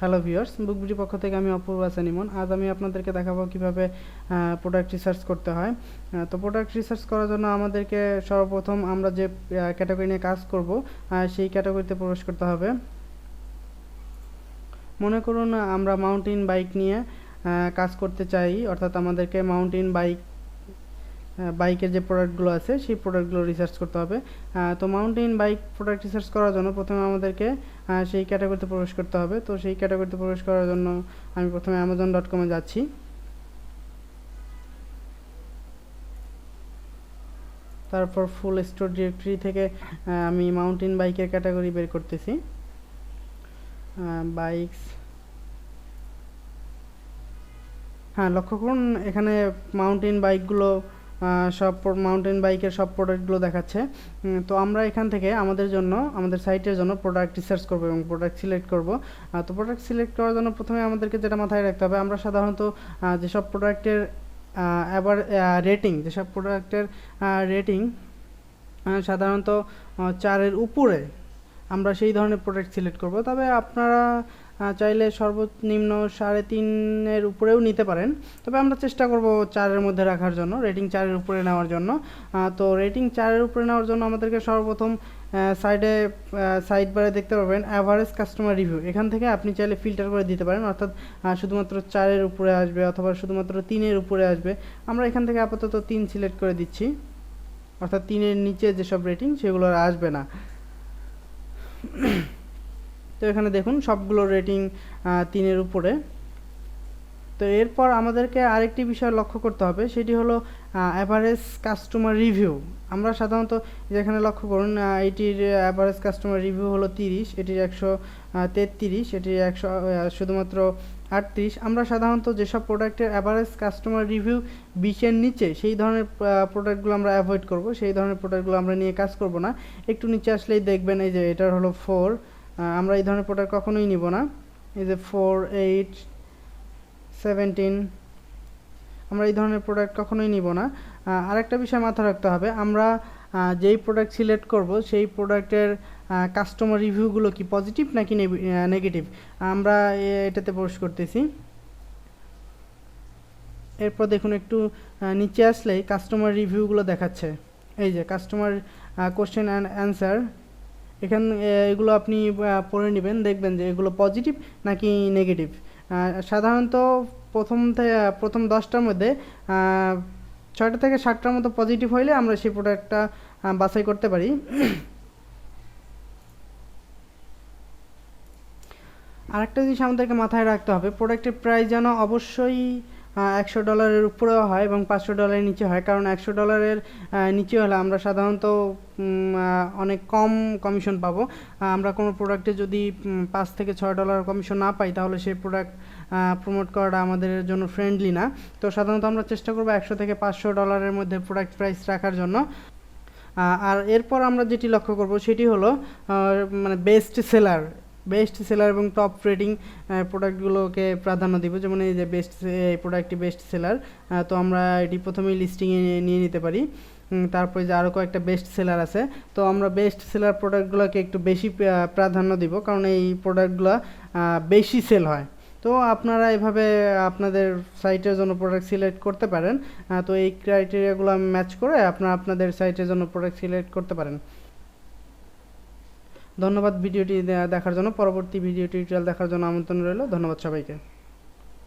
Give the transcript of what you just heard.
Hello viewers, বুক BD পক্ষ থেকে আমি অপূর্ব হাসান ইমন। আজ আমি আপনাদেরকে দেখাবো কিভাবে প্রোডাক্ট রিসার্চ করতে হয়। তো প্রোডাক্ট রিসার্চ করার জন্য আমাদেরকে সর্বপ্রথম আমরা যে ক্যাটাগরি নিয়ে কাজ করব সেই ক্যাটাগরিতে প্রবেশ করতে হবে। মনে করুন আমরা মাউন্টেন বাইক নিয়ে কাজ করতে চাই, অর্থাৎ আমাদেরকে মাউন্টেন বাইকের যে প্রোডাক্টগুলো আছে সেই প্রোডাক্টগুলো রিসার্চ করতে হবে। তো মাউন্টেন বাইক প্রোডাক্ট রিসার্চ করার জন্য প্রথমে আমাদেরকে সেই ক্যাটাগরিতে প্রবেশ করতে হবে। তো সেই ক্যাটাগরিতে প্রবেশ করার জন্য আমি প্রথমে amazon.com-এ যাচ্ছি। তারপর ফুল স্টোর ডিরেক্টরি থেকে আমি মাউন্টেন বাইকের ক্যাটাগরি বের করতেছি, বাইকস। হ্যাঁ, লক্ষ্য করুন এখানে মাউন্টেন বাইকগুলো সব মাউন্টেন বাইকের সব প্রোডাক্টগুলো দেখাচ্ছে। তো আমরা এখান থেকে আমাদের জন্য, আমাদের সাইটের জন্য প্রোডাক্ট রিসার্চ করব এবং প্রোডাক্ট সিলেক্ট করব। তো প্রোডাক্ট সিলেক্ট করার জন্য প্রথমে আমাদেরকে যেটা মাথায় রাখতে হবে, আমরা সাধারণত যেসব প্রোডাক্টের আবার রেটিং, যেসব প্রোডাক্টের রেটিং সাধারণত 4-এর উপরে, আমরা সেই ধরনের প্রোডাক্ট সিলেক্ট করব। তবে আপনারা চাইলে সর্বনিম্ন 3.5-এর উপরেও নিতে পারেন, তবে আমরা চেষ্টা করব 4-এর মধ্যে রাখার জন্য, রেটিং 4-এর উপরে নেওয়ার জন্য। তো রেটিং 4-এর উপরে নেওয়ার জন্য আমাদেরকে সর্বপ্রথম সাইড বারে দেখতে পাবেন অ্যাভারেজ কাস্টমার রিভিউ। এখান থেকে আপনি চাইলে ফিল্টার করে দিতে পারেন, অর্থাৎ শুধুমাত্র 4-এর উপরে আসবে অথবা শুধুমাত্র 3-এর উপরে আসবে। আমরা এখান থেকে আপাতত 3 সিলেক্ট করে দিচ্ছি, অর্থাৎ 3-এর নিচে যেসব রেটিং সেগুলো আর আসবে না। তো এখানে দেখুন সবগুলো রেটিং 3-এর উপরে। তো এরপর আমাদেরকে আরেকটি বিষয় লক্ষ্য করতে হবে, সেটি হলো অ্যাভারেজ কাস্টমার রিভিউ। আমরা সাধারণত যেখানে লক্ষ্য করুন এটির অ্যাভারেজ কাস্টমার রিভিউ হলো 30, এটির 133, এটির 100 শুধুমাত্র 38। আমরা সাধারণত যেসব প্রোডাক্টের অ্যাভারেজ কাস্টমার রিভিউ 20-এর নিচে সেই ধরনের প্রোডাক্টগুলো আমরা অ্যাভয়েড করব, সেই ধরনের প্রোডাক্টগুলো আমরা নিয়ে কাজ করব না। একটু নিচে আসলেই দেখবেন এই যে এটার হলো 4, আমরা এই ধরনের প্রোডাক্ট কখনোই নিব না। এই যে 4, 8, 17, আমরা এই ধরনের প্রোডাক্ট কখনোই নিব না। আরেকটা বিষয় মাথায় রাখতে হবে, আমরা যেই প্রোডাক্ট সিলেক্ট করব সেই প্রোডাক্টের কাস্টমার রিভিউগুলো কি পজিটিভ নাকি নেগেটিভ, আমরা এটাতে প্রবেশ করতেছি। এরপর দেখুন একটু নিচে আসলেই কাস্টমার রিভিউগুলো দেখাচ্ছে, এই যে কাস্টমার কোশ্চেন অ্যান্ড অ্যান্সার। এগুলো আপনি পড়ে নেবেন, দেখবেন যে এগুলো পজিটিভ নাকি নেগেটিভ। সাধারণত প্রথম 10টার মধ্যে 6টা থেকে 7টার মতো পজিটিভ হইলে আমরা সেই প্রোডাক্টটা বাছাই করতে পারি। আরেকটা জিনিস আমাদেরকে মাথায় রাখতে হবে, প্রোডাক্টের প্রাইস যেন অবশ্যই $100 উপরেও হয় এবং $500 নিচে হয়, কারণ $100 নিচে হলে আমরা সাধারণত অনেক কম কমিশন পাবো। আমরা কোনো প্রোডাক্টে যদি $5 থেকে $6 কমিশন না পাই, তাহলে সেই প্রোডাক্ট প্রমোট করাটা আমাদের জন্য ফ্রেন্ডলি না। তো সাধারণত আমরা চেষ্টা করবো $100 থেকে $500 মধ্যে প্রোডাক্ট প্রাইস রাখার জন্য। আর এরপর আমরা যেটি লক্ষ্য করব সেটি হলো মানে বেস্ট সেলার এবং টপ রেটিং প্রোডাক্টগুলোকে প্রাধান্য দিব। যেমন এই যে এই প্রোডাক্টটি বেস্ট সেলার, তো আমরা এটি প্রথমেই লিস্টিংয়ে নিয়ে নিতে পারি। তারপরে যে আরও কয়েকটা বেস্ট সেলার আছে, তো আমরা বেস্ট সেলার প্রোডাক্টগুলোকে একটু বেশি প্রাধান্য দিব, কারণ এই প্রোডাক্টগুলো বেশি সেল হয়। তো আপনারা এভাবে আপনাদের সাইটের জন্য প্রোডাক্ট সিলেক্ট করতে পারেন। তো এই ক্রাইটেরিয়াগুলো ম্যাচ করে আপনারা আপনাদের সাইটের জন্য প্রোডাক্ট সিলেক্ট করতে পারেন। ধন্যবাদ ভিডিওটি দেখার জন্য। পরবর্তী ভিডিও টিউটোরিয়াল দেখার জন্য আমন্ত্রণ রইল। ধন্যবাদ সবাইকে।